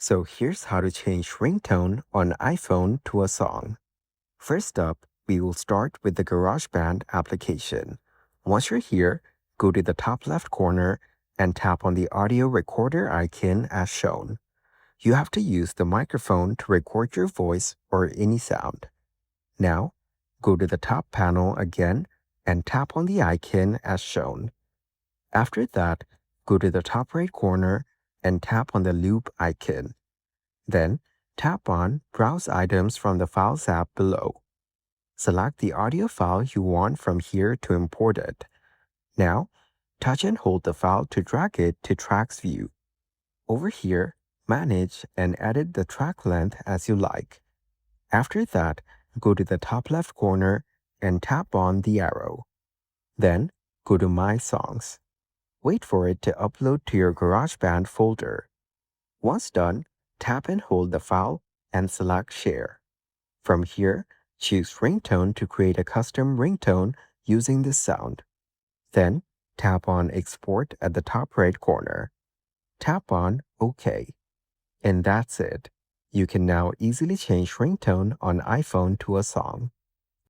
So here's how to change ringtone on iPhone to a song. First up, we will start with the GarageBand application. Once you're here, go to the top left corner and tap on the audio recorder icon as shown. You have to use the microphone to record your voice or any sound. Now, go to the top panel again and tap on the icon as shown. After that, go to the top right corner and tap on the loop icon. Then, tap on Browse Items from the Files app below. Select the audio file you want from here to import it. Now, touch and hold the file to drag it to Tracks view. Over here, manage and edit the track length as you like. After that, go to the top left corner and tap on the arrow. Then, go to My Songs. Wait for it to upload to your GarageBand folder. Once done, tap and hold the file and select Share. From here, choose Ringtone to create a custom ringtone using this sound. Then, tap on Export at the top right corner. Tap on OK. And that's it. You can now easily change ringtone on iPhone to a song.